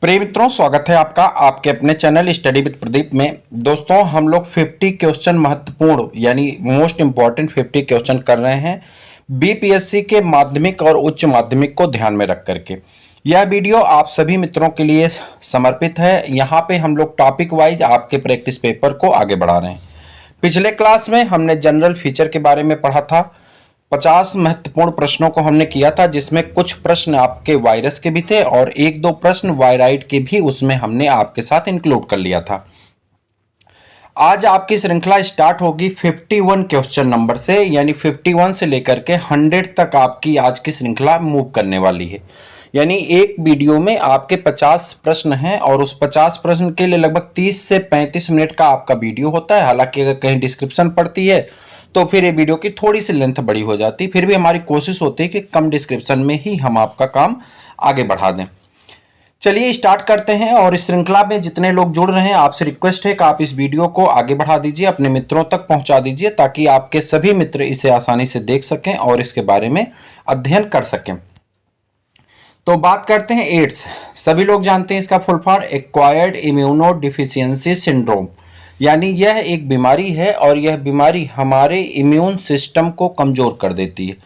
प्रिय मित्रों, स्वागत है आपका आपके अपने चैनल स्टडी विद प्रदीप में। दोस्तों, हम लोग 50 क्वेश्चन महत्वपूर्ण यानी मोस्ट इंपॉर्टेंट 50 क्वेश्चन कर रहे हैं बीपीएससी के माध्यमिक और उच्च माध्यमिक को ध्यान में रख करके। यह वीडियो आप सभी मित्रों के लिए समर्पित है। यहाँ पे हम लोग टॉपिक वाइज आपके प्रैक्टिस पेपर को आगे बढ़ा रहे हैं। पिछले क्लास में हमने जनरल फीचर के बारे में पढ़ा था। 50 महत्वपूर्ण प्रश्नों को हमने किया था, जिसमें कुछ प्रश्न आपके वायरस के भी थे और एक दो प्रश्न वायराइड के भी उसमें हमने आपके साथ इंक्लूड कर लिया था। आज आपकी श्रृंखला स्टार्ट होगी 51 क्वेश्चन नंबर से, यानी 51 से लेकर के 100 तक आपकी आज की श्रृंखला मूव करने वाली है। यानी एक वीडियो में आपके 50 प्रश्न हैं और उस 50 प्रश्न के लिए लगभग 30 से 35 मिनट का आपका वीडियो होता है। हालांकि अगर कहीं डिस्क्रिप्शन पड़ती है तो फिर ये वीडियो की थोड़ी सी लेंथ बड़ी हो जाती, फिर भी हमारी कोशिश होती है कि कम डिस्क्रिप्शन में ही हम आपका काम आगे बढ़ा दें। चलिए स्टार्ट करते हैं। और इस श्रृंखला में जितने लोग जुड़ रहे हैं, आपसे रिक्वेस्ट है कि आप इस वीडियो को आगे बढ़ा दीजिए, अपने मित्रों तक पहुंचा दीजिए, ताकि आपके सभी मित्र इसे आसानी से देख सकें और इसके बारे में अध्ययन कर सकें। तो बात करते हैं एड्स। सभी लोग जानते हैं इसका full form acquired immuno deficiency syndrome, यानी यह एक बीमारी है और यह बीमारी हमारे इम्यून सिस्टम को कमज़ोर कर देती है।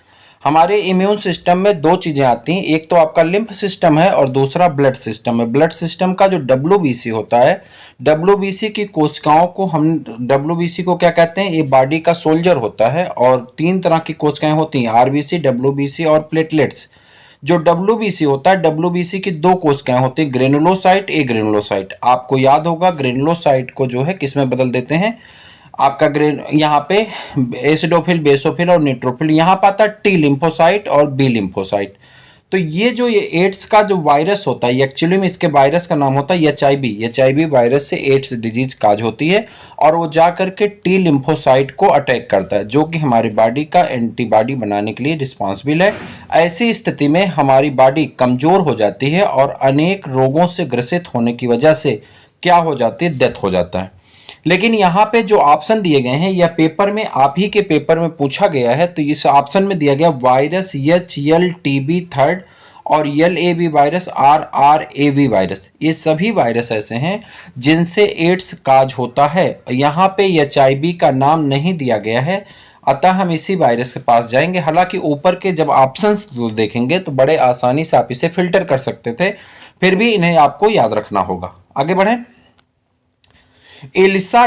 हमारे इम्यून सिस्टम में दो चीज़ें आती हैं, एक तो आपका लिम्फ सिस्टम है और दूसरा ब्लड सिस्टम है। ब्लड सिस्टम का जो डब्ल्यूबीसी होता है, डब्ल्यूबीसी की कोशिकाओं को हम डब्ल्यूबीसी को क्या कहते हैं, ये बॉडी का सोल्जर होता है और तीन तरह की कोशिकाएं होती हैं, आरबीसी, डब्ल्यूबीसी और प्लेटलेट्स। जो डब्ल्यूबीसी होता है, डब्ल्यूबीसी की दो कोशिकाएं होती हैं, ग्रेनुलोसाइट, ए ग्रेनुलोसाइट। आपको याद होगा ग्रेनुलोसाइट को जो है किस में बदल देते हैं, आपका यहाँ पे एसिडोफिल, बेसोफिल और न्यूट्रोफिल। यहाँ पर आता है टी लिम्फोसाइट और बी लिम्फोसाइट। तो ये एड्स का जो वायरस होता है, एक्चुअली में इसके वायरस का नाम होता है एचआईवी वायरस से एड्स डिजीज काज होती है और वो जा करके टी लिम्फोसाइट को अटैक करता है, जो कि हमारी बॉडी का एंटीबॉडी बनाने के लिए रिस्पॉन्सिबल है। ऐसी स्थिति में हमारी बॉडी कमजोर हो जाती है और अनेक रोगों से ग्रसित होने की वजह से क्या हो जाती है, डेथ हो जाता है। लेकिन यहाँ पे जो ऑप्शन दिए गए हैं, यह पेपर में आप ही के पेपर में पूछा गया है। तो इस ऑप्शन में दिया गया वायरस HLTB थर्ड और LAV वायरस, RRAV वायरस। ये सभी वायरस ऐसे हैं जिनसे एड्स काज होता है। यहाँ पे HIV का नाम नहीं दिया गया है, अतः हम इसी वायरस के पास जाएंगे। हालांकि ऊपर के जब ऑप्शंस देखेंगे तो बड़े आसानी से आप इसे फिल्टर कर सकते थे, फिर भी इन्हें आपको याद रखना होगा। आगे बढ़ें। एलिसा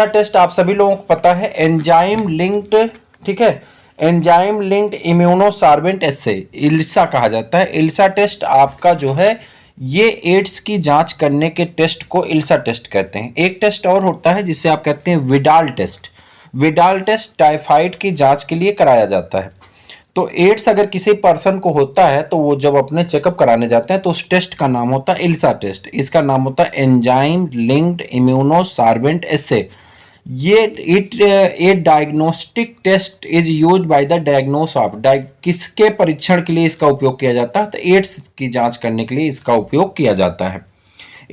टेस्ट आप सभी लोगों को पता है, एंजाइम लिंक्ड, ठीक है, एंजाइम लिंक्ड इम्यूनोसार्बेंट एस्से एलिसा कहा जाता है। एलिसा टेस्ट आपका जो है, ये एड्स की जांच करने के टेस्ट को एलिसा टेस्ट कहते हैं। एक टेस्ट और होता है जिसे आप कहते हैं Widal test. Widal test typhoid की जांच के लिए कराया जाता है। तो एड्स अगर किसी पर्सन को होता है तो वो जब अपने चेकअप कराने जाते हैं तो उस टेस्ट का नाम होता है एलिसा टेस्ट। इसका नाम होता है एंजाइम लिंक्ड इम्यूनोसार्बेंट एस्से। ये diagnostic test is use by the diagnose of किसके परीक्षण के लिए इसका उपयोग किया जाता है, तो एड्स की जांच करने के लिए इसका उपयोग किया जाता है।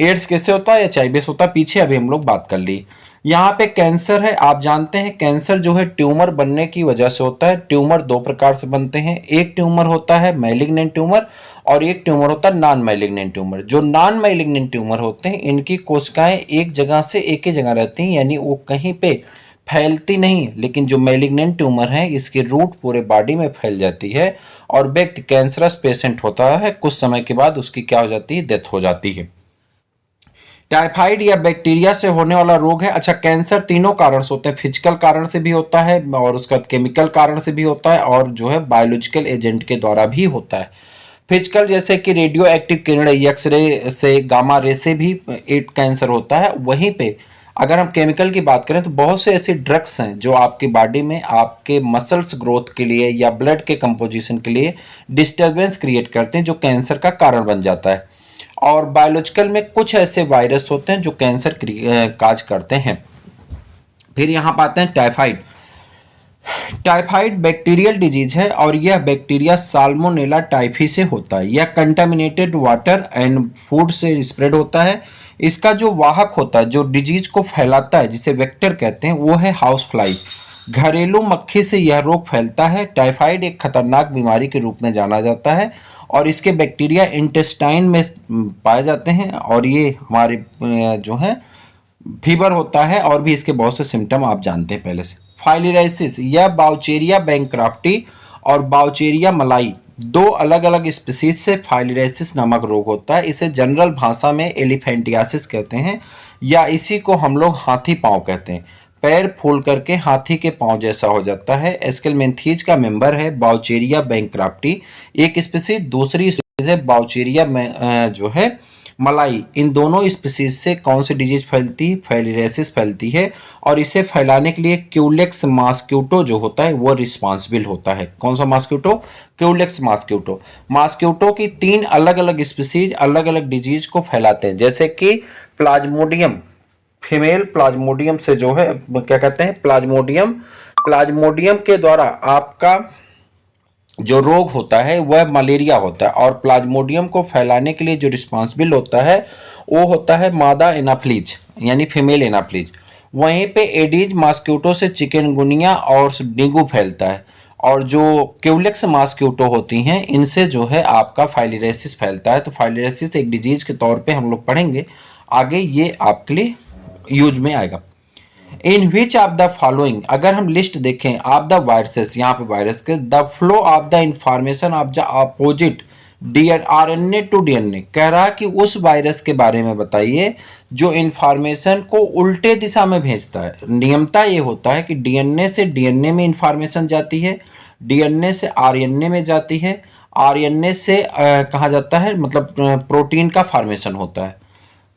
एड्स कैसे होता है, HIV से होता है, पीछे अभी हम लोग बात कर ली। यहाँ पे कैंसर है। आप जानते हैं कैंसर जो है ट्यूमर बनने की वजह से होता है। ट्यूमर दो प्रकार से बनते हैं, एक ट्यूमर होता है मैलिग्नेंट ट्यूमर और एक ट्यूमर होता है नॉन मैलिग्नेंट ट्यूमर। जो नॉन मैलिग्नेंट ट्यूमर होते हैं, इनकी कोशिकाएं एक जगह से एक ही जगह रहती हैं, यानी वो कहीं पे फैलती नहीं। लेकिन जो मैलिग्नेंट ट्यूमर है, इसकी रूट पूरे बॉडी में फैल जाती है और व्यक्ति कैंसरस पेशेंट होता है, कुछ समय के बाद उसकी क्या हो जाती है, डेथ हो जाती है। टाइफाइड या बैक्टीरिया से होने वाला रोग है। अच्छा, कैंसर तीनों कारण से होते हैं, फिजिकल कारण से भी होता है और उसका केमिकल कारण से भी होता है और जो है बायोलॉजिकल एजेंट के द्वारा भी होता है। फिजिकल जैसे कि रेडियो एक्टिव किरण, एक्सरे से, गामा रे से भी एड कैंसर होता है। वहीं पे अगर हम केमिकल की बात करें तो बहुत से ऐसे ड्रग्स हैं जो आपकी बॉडी में आपके मसल्स ग्रोथ के लिए या ब्लड के कंपोजिशन के लिए डिस्टर्बेंस क्रिएट करते हैं, जो कैंसर का कारण बन जाता है। और बायोलॉजिकल में कुछ ऐसे वायरस होते हैं जो कैंसर काज करते हैं। फिर यहाँ पाते हैं टाइफाइड। टाइफाइड बैक्टीरियल डिजीज है और यह बैक्टीरिया साल्मोनेला टाइफी से होता है। यह कंटामिनेटेड वाटर एंड फूड से स्प्रेड होता है। इसका जो वाहक होता है, जो डिजीज को फैलाता है, जिसे वेक्टर कहते हैं, वो है हाउस फ्लाई। घरेलू मक्खी से यह रोग फैलता है। टाइफाइड एक खतरनाक बीमारी के रूप में जाना जाता है और इसके बैक्टीरिया इंटेस्टाइन में पाए जाते हैं और ये हमारे जो है फीवर होता है और भी इसके बहुत से सिम्टम आप जानते हैं पहले से। फाइलिराइसिस, यह बाउचेरिया बैंक्राफ्टी और बाउचेरिया मलाई दो अलग अलग स्पीसीज से फाइलिराइसिस नामक रोग होता है। इसे जनरल भाषा में एलिफेंटियासिस कहते हैं या इसी को हम लोग हाथी पांव कहते हैं। पैर फूल करके हाथी के पांव जैसा हो जाता है। एस्केलमेंथीज का मेंबर है बाउचेरिया बैंक्राफ्टी एक स्पीसीज, दूसरी स्पीसीज है बाउचेरिया जो है मलाई। इन दोनों स्पीसीज से कौन सी डिजीज फैलती है? फाइलिराइसिस फैलती है और इसे फैलाने के लिए क्यूलेक्स मॉस्क्यूटो जो होता है वो रिस्पॉन्सिबल होता है। कौन सा मॉस्क्यूटो? Culex mosquito. मॉस्क्यूटो की 3 अलग अलग स्पीसीज अलग अलग डिजीज को फैलाते हैं, जैसे कि प्लाज्मोडियम, फीमेल प्लाज्मोडियम से जो है क्या कहते हैं? प्लाज्मोडियम। प्लाज्मोडियम के द्वारा आपका जो रोग होता है वह मलेरिया होता है और प्लाज्मोडियम को फैलाने के लिए जो रिस्पॉन्सिबल होता है वो होता है मादा एनाफ्लीज यानी फीमेल एनाफ्लीज। वहीं पे एडीज मॉस्क्यूटो से चिकनगुनिया और डेंगू फैलता है और जो क्यूलेक्स मॉस्क्यूटो होती हैं इनसे जो है आपका फाइलिराइसिस फैलता है। तो फाइलिराइसिस एक डिजीज के तौर पे हम लोग पढ़ेंगे आगे, ये आपके लिए यूज में आएगा। इन विच ऑफ द फॉलोइंग, अगर हम लिस्ट देखें ऑफ द वायरसेस, यहाँ पे वायरस के the flow of the information of the opposite RNA to DNA, कह रहा है कि उस वायरस के बारे में बताइए जो इंफॉर्मेशन को उल्टे दिशा में भेजता है। नियमता ये होता है कि डीएनए से डीएनए में इंफॉर्मेशन जाती है, डीएनए से आरएनए में जाती है, आरएनए से कहा जाता है मतलब प्रोटीन का फॉर्मेशन होता है,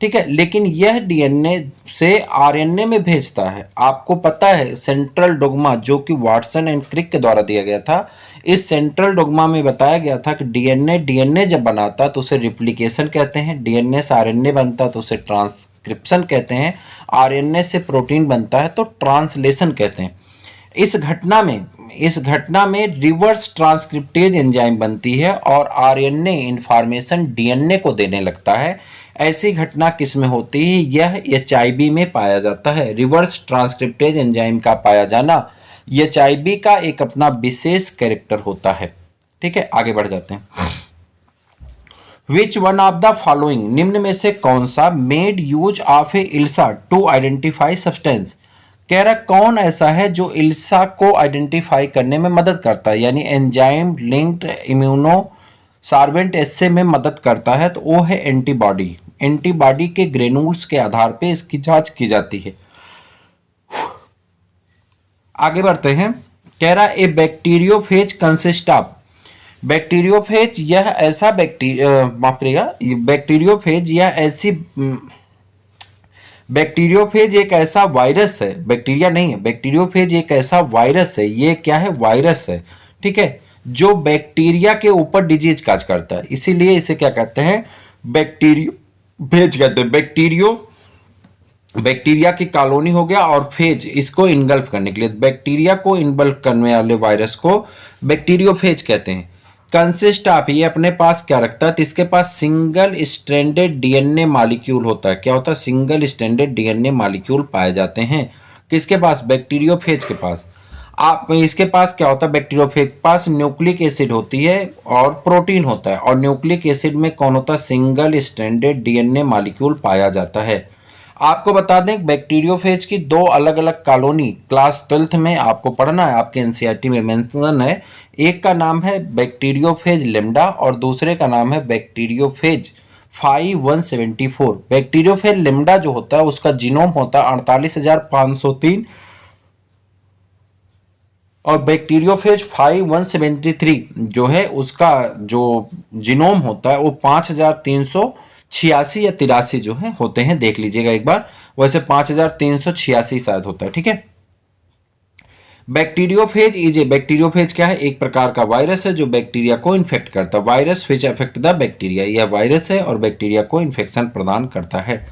ठीक है। लेकिन यह डीएनए से आरएनए में भेजता है। आपको पता है सेंट्रल डोग्मा जो कि वाटसन एंड क्रिक के द्वारा दिया गया था, इस सेंट्रल डोग्मा में बताया गया था कि डीएनए जब बनाता तो उसे रिप्लिकेशन कहते हैं, डीएनए से आरएनए बनता तो उसे ट्रांसक्रिप्शन कहते हैं, आरएनए से प्रोटीन बनता है तो ट्रांसलेशन कहते हैं। इस घटना में रिवर्स ट्रांसक्रिप्टेज एंजाइम बनती है और आरएनए इंफॉर्मेशन डीएनए को देने लगता है। ऐसी घटना किस में होती है? यह एचआईवी में पाया जाता है। रिवर्स ट्रांसक्रिप्टेज एंजाइम का पाया जाना एचआईवी का एक अपना विशेष कैरेक्टर होता है, ठीक है। आगे बढ़ जाते हैं। Which one of the following, निम्न में से कौन सा made use of a ELISA to identify substance, कह रहा कौन ऐसा है जो इल्सा को आइडेंटिफाई करने में मदद करता है यानी एंजाइम लिंक्ड इम्यूनो सार्वेंट एस्से में मदद करता है, तो वो है एंटीबॉडी। एंटीबॉडी के ग्रेन्यूल्स के आधार पे इसकी जांच की जाती है। आगे बढ़ते हैं। कह रहा ए बैक्टीरियोफेज कंसिस्ट ऑफ, बैक्टीरियोफेज यह ऐसा माफ करिएगा, बैक्टीरियोफेज यह ऐसी बैक्टीरियोफेज एक ऐसा वायरस है, बैक्टीरिया नहीं है, बैक्टीरियोफेज एक ऐसा वायरस है, ये क्या है? वायरस है, ठीक है, जो बैक्टीरिया के ऊपर डिजीज काज करता है, इसीलिए इसे क्या कहते हैं? बैक्टीरियोफेज कहते हैं। बैक्टीरिया की कॉलोनी हो गया और फेज इसको इनगल्फ करने के लिए, बैक्टीरिया को इनगल्फ करने वाले वायरस को बैक्टीरियोफेज कहते हैं। कंसिस्ट ऑफ, ये अपने पास क्या रखता है? तो इसके पास सिंगल स्ट्रैंडेड डीएनए मॉलिक्यूल होता है। क्या होता है? सिंगल स्ट्रैंडेड डीएनए मॉलिक्यूल पाए जाते हैं किसके पास? बैक्टीरियोफेज के पास। आप इसके पास क्या होता है? बैक्टीरियोफेज के पास न्यूक्लिक एसिड होती है और प्रोटीन होता है, और न्यूक्लिक एसिड में कौन होता है? सिंगल स्ट्रैंडेड डीएनए मॉलिक्यूल पाया जाता है। आपको बता दें बैक्टीरियोफेज की 2 अलग अलग कॉलोनी क्लास 12th में आपको पढ़ना है, आपके एनसीईआरटी में मेंशन है। एक का नाम है बैक्टीरियोफेज लेम्डा और दूसरे का नाम है बैक्टीरियोफेज 5174। बैक्टीरियोफेज लेम्डा जो होता है उसका जीनोम होता है 48,503 और बैक्टीरियोफेज 5173 जो है उसका जो जीनोम होता है वो 5,386 या 83 जो है होते हैं, देख लीजिएगा एक बार, वैसे 5,386 शायद होता है, ठीक है। बैक्टीरियोफेज इज ए, बैक्टीरियोफेज क्या है? एक प्रकार का वायरस है जो बैक्टीरिया को इन्फेक्ट करता है। Virus which affect the bacteria, यह वायरस है और बैक्टीरिया को इन्फेक्शन प्रदान करता है।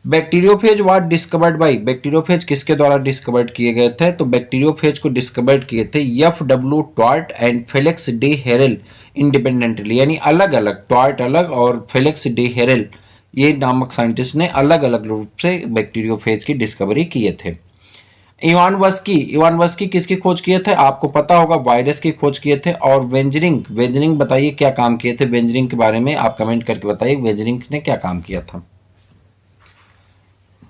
Bacteriophage was discovered by, bacteriophage किसके द्वारा डिस्कवर्ड किए गए थे? तो बैक्टीरियोफेज को डिस्कवर्ड किए थे F W. Twort and Felix d' Herelle independently, यानी अलग अलग, ट्वार्ट अलग और फेलिक्स डी हेरेल ये नामक साइंटिस्ट ने अलग अलग रूप से बैक्टीरियोफेज की डिस्कवरी किए थे। इवानवस्की किसकी खोज किए थे? आपको पता होगा, वायरस की खोज किए थे। और वेंजरिंग बताइए क्या काम किए थे? वेंजरिंग के बारे में आप कमेंट करके बताइए, वेंजरिंग ने क्या काम किया था?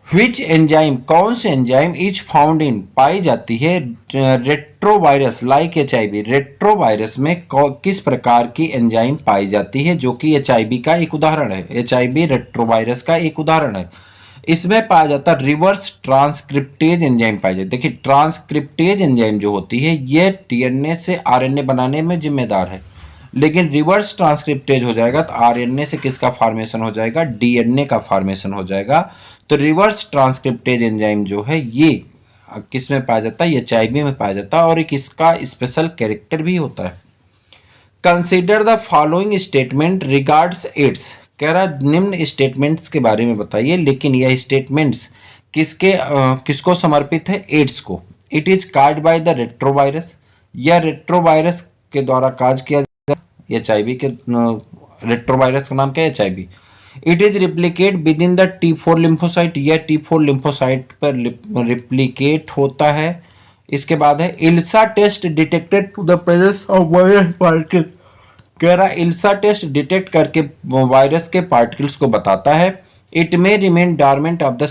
विच एंजाइम, कौन से एंजाइम इज फाउंड इन, पाई जाती है रेट्रोवायरस लाइक HIV। रेट्रोवायरस में किस प्रकार की एंजाइम पाई जाती है, जो कि HIV का एक उदाहरण है? HIV रेट्रोवायरस का एक उदाहरण है। इसमें पाया जाता है रिवर्स ट्रांसक्रिप्टेज एंजाइम पाई जाती है। देखिए, ट्रांसक्रिप्टेज एंजाइम जो होती है ये DNA से RNA बनाने में जिम्मेदार है, लेकिन रिवर्स ट्रांसक्रिप्टेज हो जाएगा तो RNA से किसका फॉर्मेशन हो जाएगा? DNA का फॉर्मेशन हो जाएगा। तो रिवर्स ट्रांसक्रिप्टेज एंजाइम जो है ये किस में पाया जाता है? ये HIV में पाया जाता है, और एक इसका स्पेशल कैरेक्टर भी होता है। Consider the following statement regards AIDS, कह रहा निम्न स्टेटमेंट्स के बारे में बताइए, लेकिन यह स्टेटमेंट्स किसको समर्पित है? एड्स को। It is caused by the retrovirus, यह रेट्रोवायरस के द्वारा काज किया HIV के रेट्रोवायरस का नाम क्या है? HIV। It is replicate with in the T4 lymphocyte, यह T4 लिम्फोसाइट पर रिप्लिकेट होता है। इसके बाद है ELISA test detected to the presence of virus particle, कह रहा इल्सा टेस्ट डिटेक्ट करके वायरस के पार्टिकल्स को बताता है। It may remain dormant of the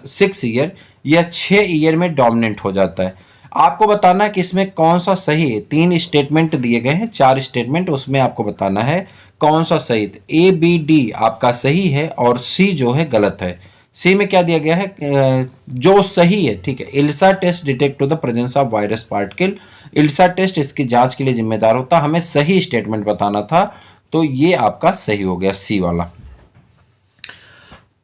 6 year, यह 6 ईयर में डोमिनेंट हो जाता है। आपको बताना है कि इसमें कौन सा सही है। 3 स्टेटमेंट दिए गए हैं, 4 स्टेटमेंट, उसमें आपको बताना है कौन सा सही है। A B D आपका सही है और C जो है गलत है। सी में क्या दिया गया है? जो सही है, ठीक है। ELISA test detect to the presence of virus particle, ELISA test इसकी जांच के लिए जिम्मेदार होता। हमें सही स्टेटमेंट बताना था, तो ये आपका सही हो गया, सी वाला।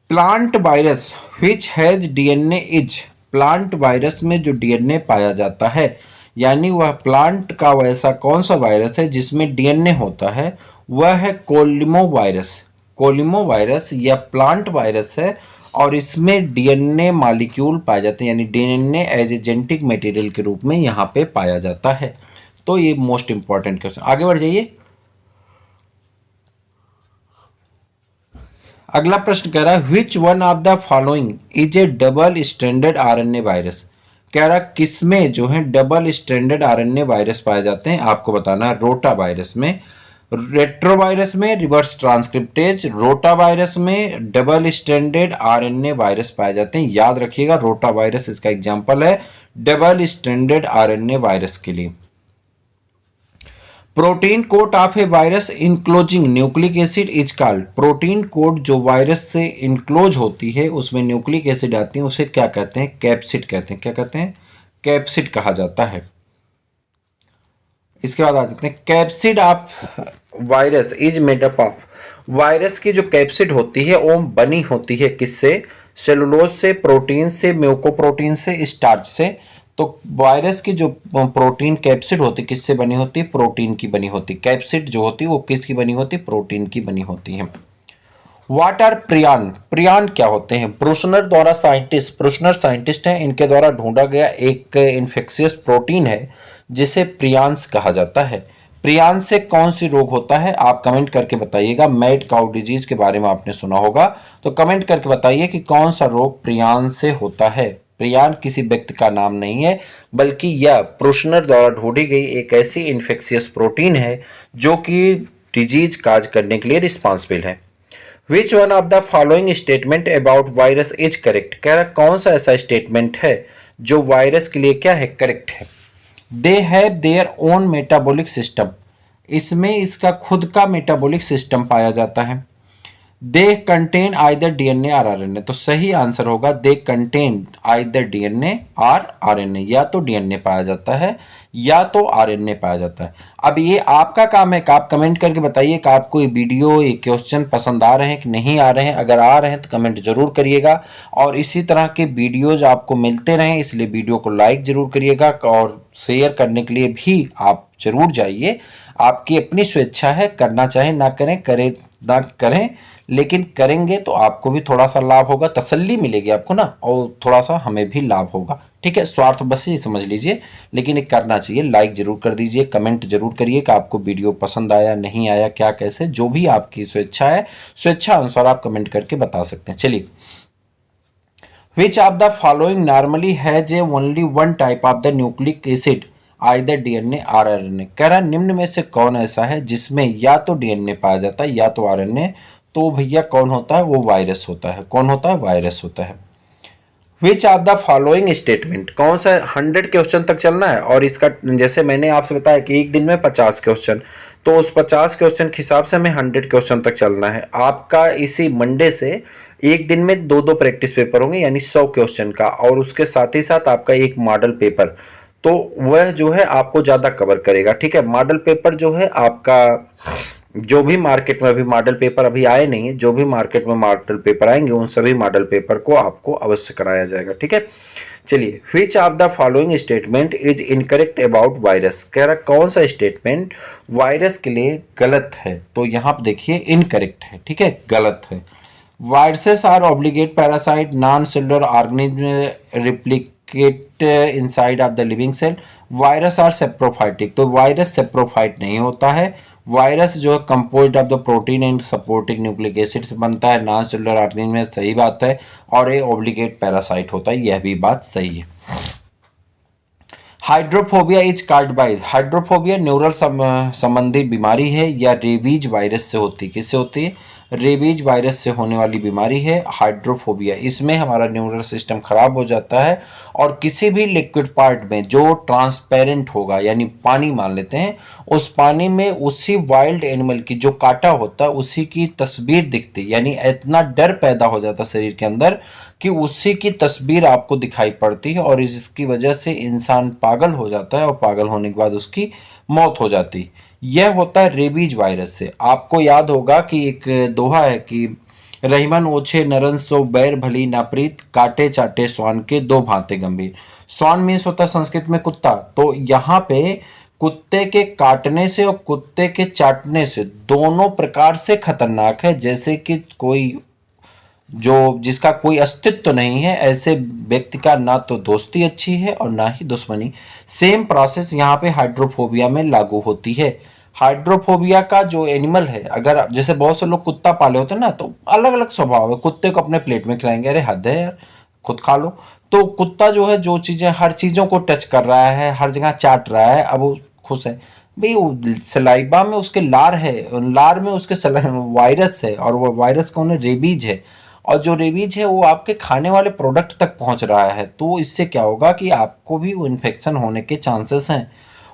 Plant virus which has DNA is, plant virus में जो DNA पाया जाता है, यानी वह प्लांट का वैसा कौन सा वायरस है जिसमें DNA होता है, वह है कोलिमो वायरस। कोलिमो वायरस यह प्लांट वायरस है और इसमें DNA मॉलिक्यूल पाए जाते हैं, यानी DNA as a genetic material के रूप में यहाँ पे पाया जाता है। तो ये मोस्ट इंपॉर्टेंट क्वेश्चन। आगे बढ़ जाइए। अगला प्रश्न कह रहा है विच one of the following is A double standard RNA virus, कह रहा किसमें जो है डबल स्टैंडर्ड RNA वायरस पाए जाते हैं? आपको बताना है रोटा वायरस में, रेट्रोवायरस में रिवर्स ट्रांसक्रिप्टेज, रोटा वायरस में डबल स्टैंडर्ड RNA वायरस पाए जाते हैं। याद रखिएगा, रोटा वायरस इसका एग्जांपल है डबल स्टैंडर्ड RNA वायरस के लिए। Protein coat of a virus enclosing nucleic acid is called, protein coat जो वायरस से इनक्लोज होती है उसमें न्यूक्लिक एसिड आती है, उसे क्या कहते हैं? कैप्सिड कहते हैं। क्या कहते हैं? कैप्सिड कहा जाता है। इसके बाद आ जाते हैं capsid of virus is made up of, virus की जो कैप्सिड होती है वो बनी होती है किससे? सेलुलोज से, प्रोटीन से, म्यूकोप्रोटीन से, स्टार्च से। तो वायरस की जो प्रोटीन कैप्सिड होती है किससे बनी होती है? प्रोटीन की बनी होती है। कैप्सिड जो होती है वो किसकी बनी होती है? प्रोटीन की बनी होती है। व्हाट आर प्रियान, प्रियान क्या होते हैं? ब्रूशनर साइंटिस्ट हैं, इनके द्वारा ढूंढा गया एक इन्फेक्शियस प्रोटीन है जिसे प्रियांस कहा जाता है। प्रियान से कौन सी रोग होता है? आप कमेंट करके बताइएगा। मैड काउ डिजीज के बारे में आपने सुना होगा, तो कमेंट करके बताइए कि कौन सा रोग प्रियान से होता है। प्रियान किसी व्यक्ति का नाम नहीं है, बल्कि यह प्रूशनर द्वारा ढूंढी गई एक ऐसी इन्फेक्शियस प्रोटीन है जो कि डिजीज काज करने के लिए रिस्पॉन्सिबल है। विच one of the following statement about virus is correct, कह रहा कौन सा ऐसा स्टेटमेंट है जो वायरस के लिए क्या है? करेक्ट है। They have their own metabolic system, इसमें इसका खुद का मेटाबॉलिक सिस्टम पाया जाता है। दे कंटेन आइदर DNA और RNA, तो सही आंसर होगा दे कंटेन आइदर DNA और RNA, या तो DNA पाया जाता है या तो RNA पाया जाता है। अब ये आपका काम है कि आप कमेंट करके बताइए कि आपको ये वीडियो, ये क्वेश्चन पसंद आ रहे हैं कि नहीं आ रहे हैं। अगर आ रहे हैं तो कमेंट जरूर करिएगा, और इसी तरह के वीडियोज आपको मिलते रहें, इसलिए वीडियो को लाइक जरूर करिएगा और शेयर करने के लिए भी आप जरूर जाइए। आपकी अपनी स्वेच्छा है, करना चाहे ना करें, करें ना करें, लेकिन करेंगे तो आपको भी थोड़ा सा लाभ होगा, तसल्ली मिलेगी आपको ना, और थोड़ा सा हमें भी लाभ होगा। ठीक है, स्वार्थ बस ये समझ लीजिए, लेकिन ये करना चाहिए। लाइक जरूर कर दीजिए, कमेंट जरूर करिए कि आपको वीडियो पसंद आया, नहीं आया, क्या कैसे, जो भी आपकी स्वेच्छा है, स्वेच्छा अनुसार आप कमेंट करके बता सकते हैं। चलिए, विच of the following normally has A only one type of the nucleic acid either DNA और आरएनए। कह रहा निम्न में से कौन ऐसा है जिसमें या तो डीएनए पाया जाता है या तो आरएनए। तो भैया कौन होता है, वो वायरस होता है। कौन होता है, वायरस होता है। विच ऑफ द फॉलोइंग स्टेटमेंट, कौन सा 100 क्वेश्चन तक चलना है। और इसका जैसे मैंने आपसे बताया कि एक दिन में 50 क्वेश्चन, तो उस 50 क्वेश्चन के हिसाब से हमें 100 क्वेश्चन तक चलना है। आपका इसी मंडे से एक दिन में दो दो प्रैक्टिस पेपर होंगे, यानी 100 क्वेश्चन का, और उसके साथ ही साथ आपका एक मॉडल पेपर। तो वह जो है आपको ज़्यादा कवर करेगा। ठीक है, मॉडल पेपर जो है आपका, जो भी मार्केट में अभी मॉडल पेपर अभी आए नहीं है, जो भी मार्केट में मॉडल पेपर आएंगे उन सभी मॉडल पेपर को आपको अवश्य कराया जाएगा। ठीक है, चलिए, विच of the following statement is incorrect about virus. कह रहा कौन सा स्टेटमेंट वायरस के लिए गलत है। तो यहाँ पे देखिए इनकरेक्ट है। ठीक है, गलत है। Viruses are obligate parasite non cellular organism replicate inside of the living cell. Virus are saprophytic, तो वायरस सेप्रोफाइट नहीं होता है। वायरस जो है composed of the protein and supporting nucleic acid से बनता है। नॉन सेलुलर ऑर्गेनिज्म में, सही बात है। और ये ऑब्लिगेट पैरासाइट होता है, यह भी बात सही है। Hydrophobia is caused by, hydrophobia neural संबंधी बीमारी है या रेबीज वायरस से होती है। किससे होती है, रेबीज वायरस से होने वाली बीमारी है हाइड्रोफोबिया। इसमें हमारा न्यूरल सिस्टम खराब हो जाता है और किसी भी लिक्विड पार्ट में जो ट्रांसपेरेंट होगा, यानी पानी मान लेते हैं, उस पानी में उसी वाइल्ड एनिमल की जो काटा होता है उसी की तस्वीर दिखती, यानी इतना डर पैदा हो जाता शरीर के अंदर कि उसी की तस्वीर आपको दिखाई पड़ती है और इसकी वजह से इंसान पागल हो जाता है और पागल होने के बाद उसकी मौत हो जाती है। यह होता है रेबीज वायरस से। आपको याद होगा कि एक दोहा है कि रहीमन ओछे नरन सो बैर भली नाप्रीत काटे चाटे स्वान के दो भांते गंभीर। स्वान मीन्स होता है संस्कृत में कुत्ता। तो यहाँ पे कुत्ते के काटने से और कुत्ते के चाटने से दोनों प्रकार से खतरनाक है। जैसे कि कोई जो जिसका कोई अस्तित्व नहीं है, ऐसे व्यक्ति का ना तो दोस्ती अच्छी है और ना ही दुश्मनी। सेम प्रोसेस यहाँ पे हाइड्रोफोबिया में लागू होती है। हाइड्रोफोबिया का जो एनिमल है, अगर जैसे बहुत से लोग कुत्ता पाले होते हैं ना, तो अलग अलग स्वभाव है। कुत्ते को अपने प्लेट में खिलाएंगे, अरे हद है यार, खुद खा लो। तो कुत्ता जो है जो चीजें, हर चीजों को टच कर रहा है, हर जगह चाट रहा है, अब वो खुश है। भाई वो सलाइबा में उसके लार है, लार में उसके वायरस है, और वो वायरस कौन है, रेबीज है। और जो रेबीज है वो आपके खाने वाले प्रोडक्ट तक पहुंच रहा है, तो इससे क्या होगा कि आपको भी वो इन्फेक्शन होने के चांसेस हैं।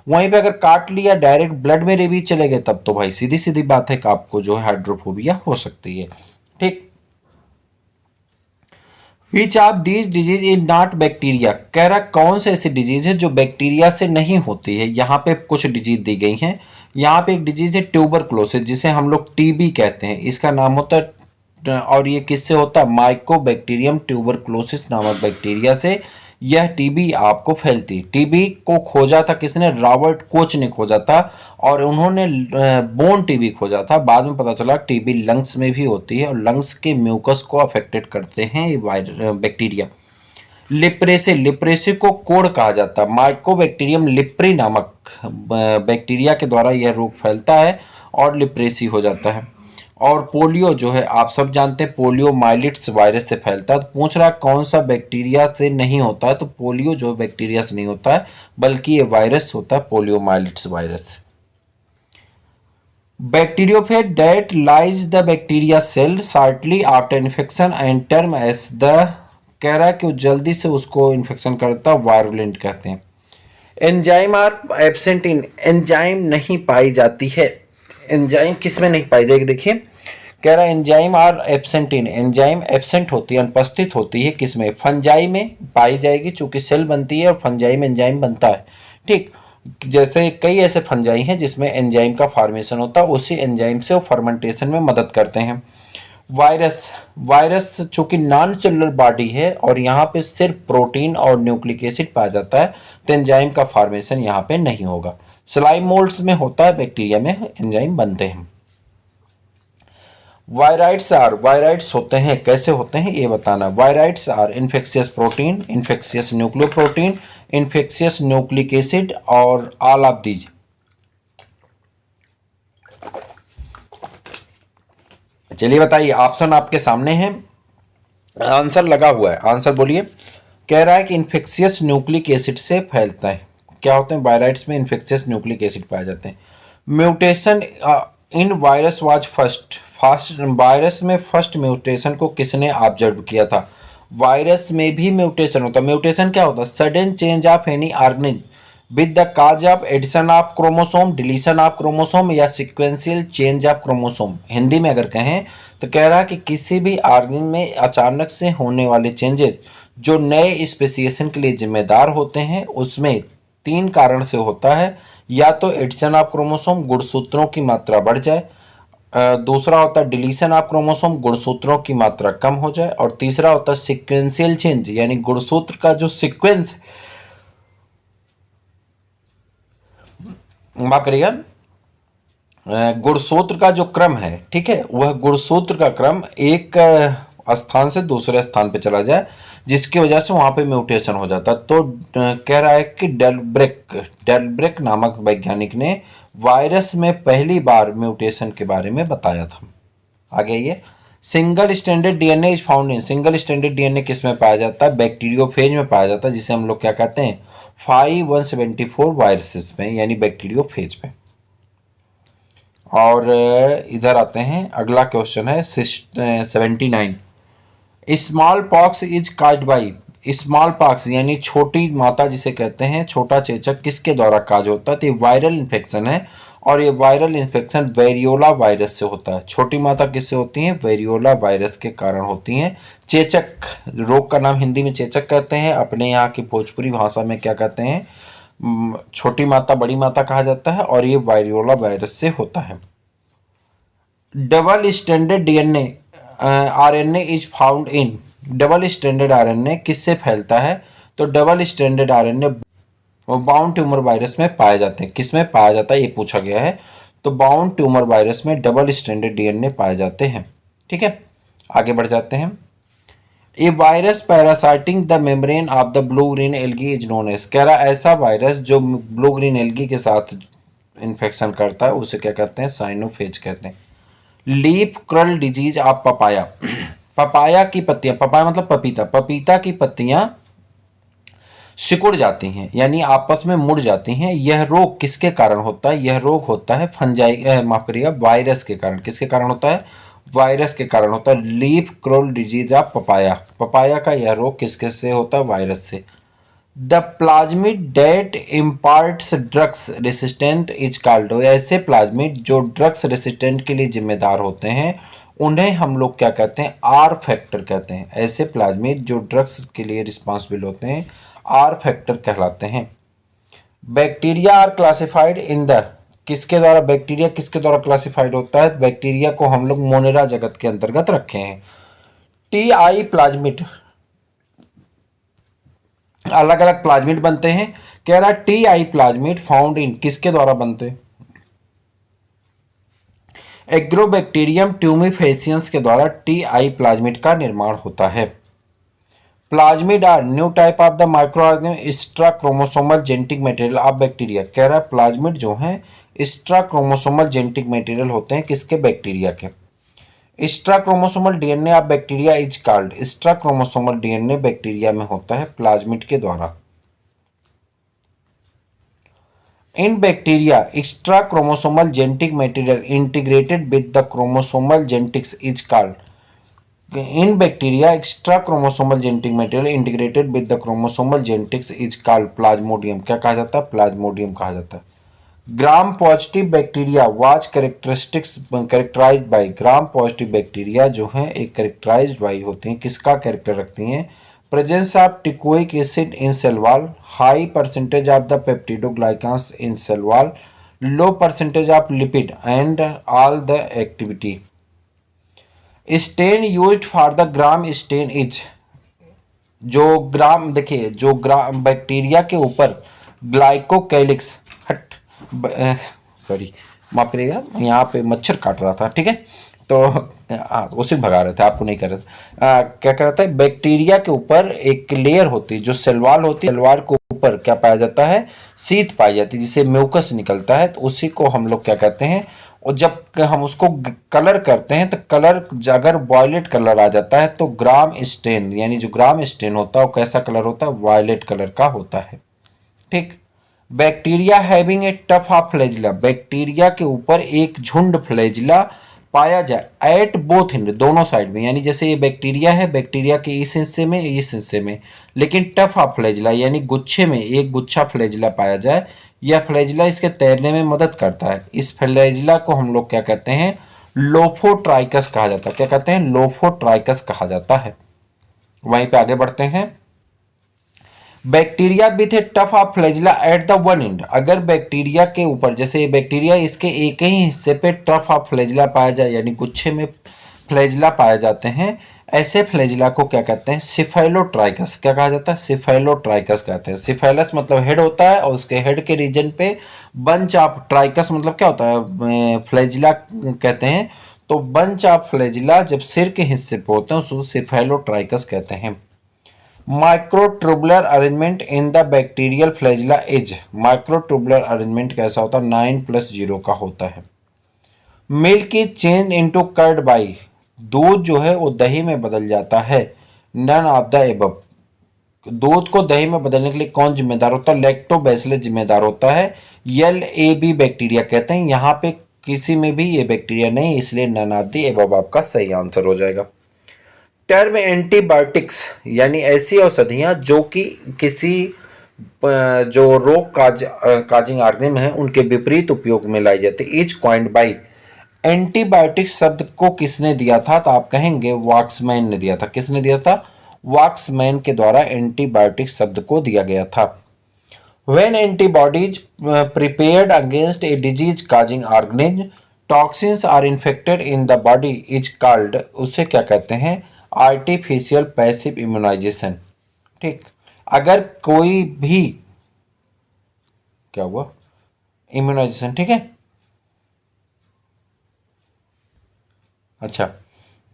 वहीं पे अगर काट लिया, डायरेक्ट ब्लड में रेबीज चले गए, तब तो भाई सीधी सीधी बात है कि आपको जो है हाइड्रोफोबिया हो सकती है। ठीक, which of these disease is not bacteria. कह रहा कौन से ऐसी डिजीज है जो बैक्टीरिया से नहीं होती है। यहाँ पे कुछ डिजीज दी गई हैं। यहाँ पे एक डिजीज है ट्यूबरक्लोसिस, जिसे हम लोग टीबी कहते हैं। इसका नाम होता है, और ये किससे होता है, माइकोबैक्टीरियम ट्यूबरक्लोसिस नामक बैक्टीरिया से यह टीबी आपको फैलती। टीबी को खोजा था किसने, रॉबर्ट कोच ने खोजा था, और उन्होंने बोन टीबी खोजा था। बाद में पता चला टीबी लंग्स में भी होती है और लंग्स के म्यूकस को अफेक्टेड करते हैं ये बैक्टीरिया। लिप्रेसी, लिप्रेसी को कोड़ कहा जाता है। माइकोबैक्टीरियम लिप्री नामक बैक्टीरिया के द्वारा यह रोग फैलता है और लिप्रेसी हो जाता है। और पोलियो जो है आप सब जानते हैं, पोलियो माइलिट्स वायरस से फैलता है। तो पूछ रहा कौन सा बैक्टीरिया से नहीं होता है, तो पोलियो जो बैक्टीरिया से नहीं होता है, बल्कि ये वायरस होता है, poliomyelitis virus. Bacteriophage that lyse the bacteria cell shortly after infection and term as the, कह रहा है कि जल्दी से उसको इन्फेक्शन करता है, वायरुलेंट कहते हैं। Enzyme are absent in, enzyme नहीं पाई जाती है। एंजाइम किस में नहीं पाई जाएगी, देखिए कह रहा है enzyme are absent in, enzyme absent होती है, अनुपस्थित होती है किसमें, फंजाई में पाई जाएगी, चूंकि सेल बनती है और फंजाई में एंजाइम बनता है। ठीक, जैसे कई ऐसे फंजाई हैं जिसमें एंजाइम का फॉर्मेशन होता है, उसी एंजाइम से वो फर्मेंटेशन में मदद करते हैं। वायरस, वायरस चूंकि नॉन सेलुलर बॉडी है और यहाँ पे सिर्फ प्रोटीन और न्यूक्लिक एसिड पाया जाता है, तो एंजाइम का फॉर्मेशन यहाँ पे नहीं होगा। स्लाइम मोल्ड्स में होता है, बैक्टीरिया में एंजाइम बनते हैं। वायराइड्स आर, वायराइड्स होते हैं, कैसे होते हैं ये बताना। Viroids are infectious protein, infectious nucleoprotein, infectious nucleic acid और ऑल ऑफ दीज। चलिए बताइए, ऑप्शन आपके सामने है। आंसर लगा हुआ है, आंसर बोलिए। कह रहा है कि इन्फेक्शियस न्यूक्लिक एसिड से फैलता है। क्या होते हैं? वायराइड्स में इन्फेक्शियस न्यूक्लिक एसिड पाए जाते हैं। Mutation in virus was first fast virus में फर्स्ट म्यूटेशन को किसने ऑब्जर्व किया था? वायरस में भी म्यूटेशन होता है। म्यूटेशन क्या होता है? Sudden change of any organism with the cause of addition of chromosome, deletion of chromosome या sequential change of chromosome. Hindi में अगर कहें तो कह रहा है कि किसी भी ऑर्गेन में अचानक से होने वाले चेंजेस जो नए स्पेसिएशन के लिए जिम्मेदार होते हैं, उसमें 3 कारण से होता है। या तो एडिशन ऑफ क्रोमोसोम, गुणसूत्रों की मात्रा बढ़ जाए, दूसरा होता है डिलीशन ऑफ क्रोमोसोम, गुणसूत्रों की मात्रा कम हो जाए, और तीसरा होता है सिक्वेंशियल चेंज, यानी गुणसूत्र का जो सीक्वेंस, माफ करिएगा, गुणसूत्र का जो क्रम है, ठीक है, वह गुणसूत्र का क्रम एक स्थान से दूसरे स्थान पे चला जाए, जिसकी वजह से वहां पे म्यूटेशन हो जाता है। तो कह रहा है कि डेलब्रेक नामक वैज्ञानिक ने वायरस में पहली बार म्यूटेशन के बारे में बताया था। आगे ये single standard DNA is found in, single standard DNA किस में पाया जाता है? बैक्टीरियोफेज में पाया जाता है, जिसे हम लोग क्या कहते हैं? 5174 वायरसेस में, यानी बैक्टीरियोफेज में। और इधर आते हैं, अगला क्वेश्चन है 79। Small pox is caused by, small pox यानी छोटी माता जिसे कहते हैं, छोटा चेचक, किसके द्वारा काज होता है? तो ये वायरल इन्फेक्शन है, और ये वायरल इन्फेक्शन वेरियोला वायरस से होता है। छोटी माता किससे होती हैं? वेरियोला वायरस के कारण होती हैं। चेचक रोग का नाम हिंदी में चेचक कहते हैं, अपने यहाँ की भोजपुरी भाषा में क्या कहते हैं? छोटी माता, बड़ी माता कहा जाता है, और ये वायरियोला वायरस से होता है। Double standard DNA RNA is found in, double standard RNA किससे फैलता है? तो double standard RNA bound tumour virus में पाए जाते हैं। किस में पाया जाता है ये पूछा गया है। तो बाउंड ट्यूमर वायरस में डबल स्टैंडर्ड डीएनए पाए जाते हैं। ठीक है, आगे बढ़ जाते हैं। A virus parasiting the membrane of the blue green algae is known as, कह रहा ऐसा वायरस जो ब्लू ग्रीन एल्गी के साथ इन्फेक्शन करता है उसे क्या कहते हैं? साइनोफेज कहते हैं। Leaf curl disease of papaya, papaya की पत्तियां, पपाया मतलब पपीता, पपीता की पत्तियां सिकुड़ जाती हैं, यानी आपस में मुड़ जाती हैं। यह रोग किसके कारण होता है? यह रोग होता है फंजाई, माफ करिएगा, वायरस के कारण। किसके कारण होता है? वायरस के कारण होता है। Leaf curl disease of papaya, papaya का यह रोग किसके से होता है? वायरस से। The plasmid that imparts drugs resistant is called, ऐसे प्लाज्मिड जो ड्रग्स रेसिस्टेंट के लिए जिम्मेदार होते हैं उन्हें हम लोग क्या कहते हैं? आर फैक्टर कहते हैं। ऐसे प्लाज्मिड जो ड्रग्स के लिए रिस्पॉन्सिबल होते हैं आर फैक्टर कहलाते हैं। Bacteria are classified in the, किसके द्वारा बैक्टीरिया किसके द्वारा क्लासिफाइड होता है? बैक्टीरिया को हम लोग मोनेरा जगत के अंतर्गत रखे हैं। टी आई प्लाज्मिड, अलग अलग प्लाज्मिड बनते हैं। कह रहा T I plasmid found in, किसके द्वारा बनते हैं? एग्रोबैक्टीरियम ट्यूमिफेसियंस के द्वारा टी आई प्लाज्मिड का निर्माण होता है। Plasmid are new type of the micro organism extra chromosomal genetic material of bacteria, कह रहा है प्लाज्मिड जो हैं एक्स्ट्रा क्रोमोसोमल जेनेटिक मटेरियल होते हैं किसके? बैक्टीरिया के। Extra chromosomal DNA of bacteria is called, extra chromosomal DNA bacteria में होता है प्लाज्मिड के द्वारा। In bacteria extra chromosomal genetic material integrated with the chromosomal genetics is called, in bacteria extra chromosomal genetic material integrated with the chromosomal genetics is called plasmodium, क्या कहा जाता है? Plasmodium कहा जाता है। Gram positive bacteria was characterized by, gram positive bacteria जो हैं एक कैरेक्टराइज्ड बाई होती हैं, किसका कैरेक्टर रखती हैं? Presence of teichoic acid in cell wall, high percentage of the peptidoglycans in cell wall, low percentage of lipid and all the activity. Stain used for the gram stain is, जो gram देखिए, जो ग्राम bacteria के ऊपर glycocalyx, हट sorry माफ करिएगा, यहाँ पे मच्छर काट रहा था, ठीक है, तो उसे भगा रहे थे, आपको नहीं कर रहे थे। क्या कर रहा था? बैक्टीरिया के ऊपर एक लेयर होती है जो सेलवाल होती है, सेलवाल के ऊपर क्या पाया जाता है? शीत पाई जाती है जिससे म्यूकस निकलता है, तो उसी को हम लोग क्या कहते हैं? और जब हम उसको कलर करते हैं तो कलर अगर वायलेट कलर आ जाता है तो ग्राम स्टेन, यानी जो ग्राम स्टेन होता है वो कैसा कलर होता है, वायलेट कलर का होता है। ठीक। Bacteria having a tough of flagella, bacteria के ऊपर एक झुंड फ्लैजिला पाया जाए एट बोथ एंड, दोनों साइड में, यानी जैसे ये बैक्टीरिया है, बैक्टीरिया के इस हिस्से में इस हिस्से में, लेकिन टफ ऑफ फ्लैजिला यानी गुच्छे में एक गुच्छा फ्लैजिला पाया जाए, यह फ्लैजिला इसके तैरने में मदद करता है। इस फ्लैजिला को हम लोग क्या कहते हैं, लोफोट्राइकस कहा जाता है। क्या कहते हैं, लोफोट्राइकस कहा जाता है। वहीं पे आगे बढ़ते हैं। Bacteria with A tough of flagella at the one and, अगर बैक्टीरिया के ऊपर, जैसे बैक्टीरिया इसके एक ही हिस्से पे टफ ऑफ फ्लैजिला पाया जाए यानी गुच्छे में फ्लैजिला पाए जाते हैं, ऐसे फ्लैजिला को क्या कहते हैं, सिफेलोट्राइकस। क्या कहा जाता है, सिफेलोट्राइकस कहते हैं। सिफेलस मतलब हेड होता है और उसके हेड के रीजन पे बंच ऑफ, ट्राइकस मतलब क्या होता है, फ्लैजिला कहते हैं। तो बंच ऑफ फ्लैजिला जब सिर के हिस्से पे होते हैं उसको सिफेलोट्राइकस कहते हैं। Microtubular arrangement in the bacterial flagella is, microtubular arrangement कैसा होता है, 9+0 का होता है। Milk is change into curd by, दूध जो है वो दही में बदल जाता है। नन ऑफ द एबव, दूध को दही में बदलने के लिए कौन जिम्मेदार होता है, लैक्टोबैसिलस जिम्मेदार होता है। LAB बैक्टीरिया कहते हैं, यहाँ पे किसी में भी ये बैक्टीरिया नहीं, इसलिए नन ऑफ द एबव आपका सही आंसर हो जाएगा। टर्म एंटीबायोटिक्स यानी ऐसी औषधियाँ जो कि किसी जो रोग काजिंग ऑर्गेनिज्म है उनके विपरीत उपयोग में लाई जाती है। इज क्वाइंड बाई, एंटीबायोटिक शब्द को किसने दिया था, तो आप कहेंगे वॉक्समैन ने दिया था। किसने दिया था, वॉक्समैन के द्वारा एंटीबायोटिक शब्द को दिया गया था। When antibodies prepared against a disease causing organism, toxins are infected in the body is called, उसे क्या कहते हैं, आर्टिफिशियल पैसिव इम्यूनाइजेशन। ठीक। अगर कोई भी, क्या हुआ, इम्यूनाइजेशन, ठीक है। अच्छा,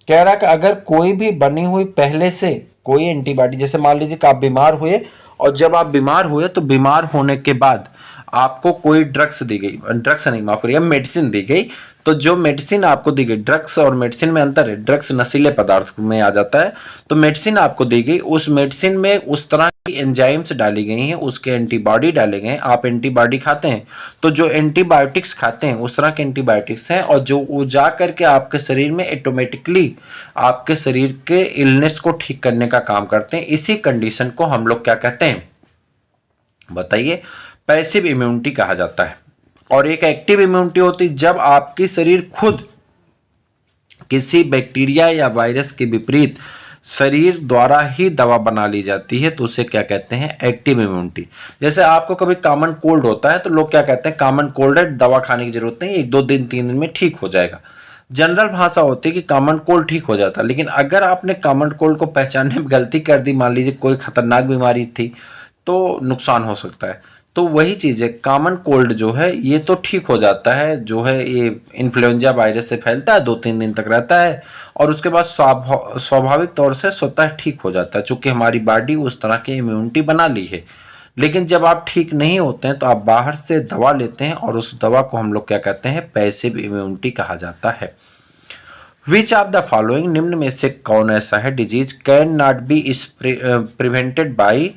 कह रहा कि अगर कोई भी बनी हुई पहले से कोई एंटीबॉडी, जैसे मान लीजिए कि आप बीमार हुए और जब आप बीमार हुए तो बीमार होने के बाद आपको कोई ड्रग्स दी गई, ड्रग्स नहीं माफ करिए, मेडिसिन दी गई। तो जो मेडिसिन आपको दी गई, ड्रग्स और मेडिसिन में अंतर है, ड्रग्स नशीले पदार्थ में आ जाता है, तो मेडिसिन आपको दी गई, उस मेडिसिन में उस तरह की एंजाइम्स डाली गई हैं, उसके एंटीबॉडी डाले गए हैं। आप एंटीबॉडी खाते हैं तो जो एंटीबायोटिक्स खाते हैं उस तरह के एंटीबायोटिक्स हैं, और जो वो जा करके आपके शरीर में ऑटोमेटिकली आपके शरीर के इलनेस को ठीक करने का काम करते हैं। इसी कंडीशन को हम लोग क्या कहते हैं, बताइए, पैसिव इम्यूनिटी कहा जाता है। और एक एक्टिव इम्यूनिटी होती है जब आपकी शरीर खुद किसी बैक्टीरिया या वायरस के विपरीत शरीर द्वारा ही दवा बना ली जाती है, तो उसे क्या कहते हैं, एक्टिव इम्यूनिटी। जैसे आपको कभी कॉमन कोल्ड होता है तो लोग क्या कहते हैं, कॉमन कोल्ड है, दवा खाने की जरूरत नहीं, 1-2 दिन 3 दिन में ठीक हो जाएगा। जनरल भाषा होती है कि कॉमन कोल्ड ठीक हो जाता है। लेकिन अगर आपने कॉमन कोल्ड को पहचानने में गलती कर दी, मान लीजिए कोई खतरनाक बीमारी थी, तो नुकसान हो सकता है। तो वही चीज़ है, कॉमन कोल्ड जो है ये तो ठीक हो जाता है, जो है ये इन्फ्लुएंजा वायरस से फैलता है, 2-3 दिन तक रहता है और उसके बाद स्वाभाविक तौर से स्वतः ठीक हो जाता है, चूँकि हमारी बॉडी उस तरह की इम्यूनिटी बना ली है। लेकिन जब आप ठीक नहीं होते हैं तो आप बाहर से दवा लेते हैं और उस दवा को हम लोग क्या कहते हैं, पैसिव इम्यूनिटी कहा जाता है। विच ऑफ द फॉलोइंग, निम्न में से कौन ऐसा है, disease can not be prevented by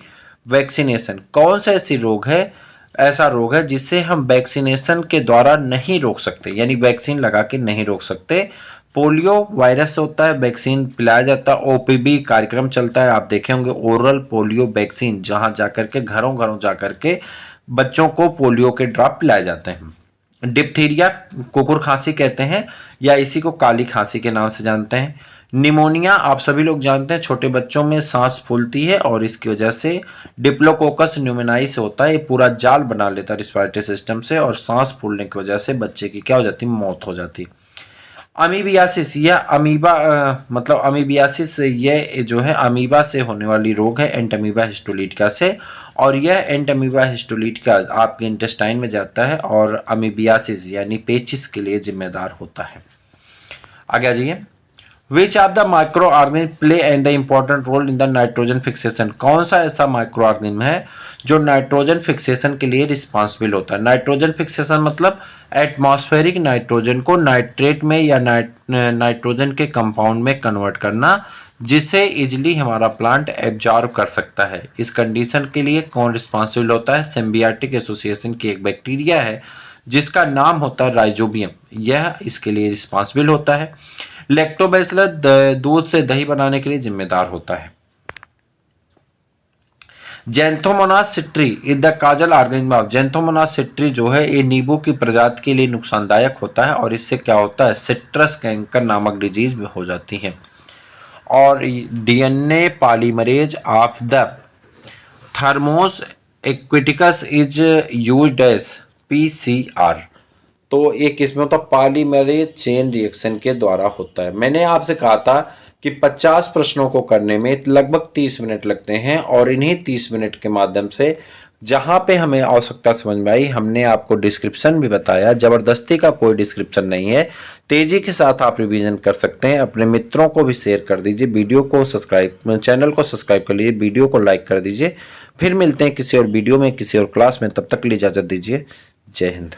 vaccination, कौन सा ऐसी रोग है, ऐसा रोग है जिसे हम वैक्सीनेशन के द्वारा नहीं रोक सकते, यानी वैक्सीन लगा के नहीं रोक सकते। पोलियो वायरस होता है, वैक्सीन पिलाया जाता है, OPV कार्यक्रम चलता है, आप देखे होंगे, ओरल पोलियो वैक्सीन, जहां जाकर के घरों घरों जाकर के बच्चों को पोलियो के ड्रॉप पिलाए जाते हैं। डिप्थीरिया कुकुर खांसी कहते हैं या इसी को काली खांसी के नाम से जानते हैं। निमोनिया आप सभी लोग जानते हैं, छोटे बच्चों में सांस फूलती है और इसकी वजह से डिप्लोकोकस न्यूमोनाई से होता है, ये पूरा जाल बना लेता है रिस्पिरेटरी सिस्टम से और सांस फूलने की वजह से बच्चे की क्या हो जाती है, मौत हो जाती है। अमीबियासिस, यह अमीबा मतलब अमीबियासिस ये जो है अमीबा से होने वाली रोग है, एंटमीबा हिस्टोलिटिका से, और यह एंटमीबा हिस्टोलिटिका आपके इंटेस्टाइन में जाता है और अमीबियासिस यानी पेचिस के लिए जिम्मेदार होता है। आगे आ जाइए। Which of the micro organism play and the important role in the nitrogen fixation, कौन सा ऐसा माइक्रो ऑर्गेनिज्म है जो नाइट्रोजन फिक्सेशन के लिए रिस्पॉन्सिबल होता है। नाइट्रोजन फिक्सेशन मतलब एटमॉस्फेरिक नाइट्रोजन को नाइट्रेट में या नाइट्रोजन के कंपाउंड में कन्वर्ट करना, जिसे इजिली हमारा प्लांट एब्जॉर्ब कर सकता है। इस कंडीशन के लिए कौन रिस्पॉन्सिबल होता है? सिम्बियाटिक एसोसिएशन की एक बैक्टीरिया है जिसका नाम होता है राइजोबियम, यह इसके लिए रिस्पॉन्सिबल होता है। लैक्टोबैसिलस दूध से दही बनाने के लिए जिम्मेदार होता है। Xanthomonas citri is the causal organism of, Xanthomonas citri जो है ये नींबू की प्रजाति के लिए नुकसानदायक होता है और इससे क्या होता है? सिट्रस कैंकर नामक डिजीज भी हो जाती है। और DNA polymerase of the Thermus aquaticus is used as PCR, तो एक इसमें होता पॉलीमरेज चेन रिएक्शन के द्वारा होता है। मैंने आपसे कहा था कि 50 प्रश्नों को करने में लगभग 30 मिनट लगते हैं और इन्हीं 30 मिनट के माध्यम से जहां पे हमें आवश्यकता समझ में आई हमने आपको डिस्क्रिप्शन भी बताया। जबरदस्ती का कोई डिस्क्रिप्शन नहीं है, तेजी के साथ आप रिवीजन कर सकते हैं। अपने मित्रों को भी शेयर कर दीजिए, वीडियो को सब्सक्राइब, चैनल को सब्सक्राइब कर लीजिए, वीडियो को लाइक कर दीजिए। फिर मिलते हैं किसी और वीडियो में, किसी और क्लास में, तब तक के लिए इजाजत दीजिए। जय हिंद।